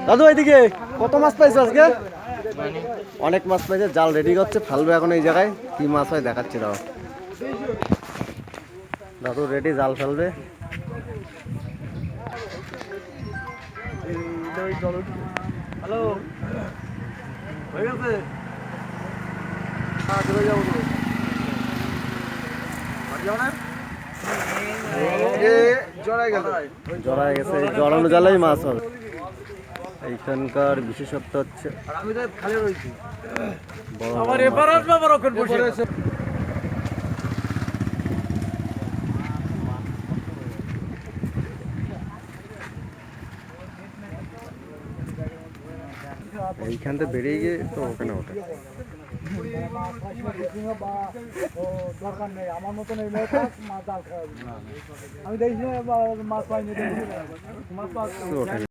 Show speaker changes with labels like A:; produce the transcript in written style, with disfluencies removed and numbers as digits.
A: দাদু এইদিকে কত মাছ পাইছো আজকে? অনেক মাছ পাইছে, জাল রেডি করছে, ফেলবে এখন এই জায়গায়। কি মাছ হয় দেখাচ্ছি দাও। দাদু রেডি, জাল ফেলবে। হ্যালো, হয়ে গেছে? চলে যাবো তো। জড়ায় গেছে, জড়ানো জালেই মাছ হবে। এইখানকার বিশেষত্ব হচ্ছে এইখান থেকে বেরিয়ে গিয়ে তো ওখানে ওঠে।
B: দরকার নেই আমার মতন এই লোক মাছ জাল খাওয়াবি। আমি দেখি মাছ পাইনি, মাছ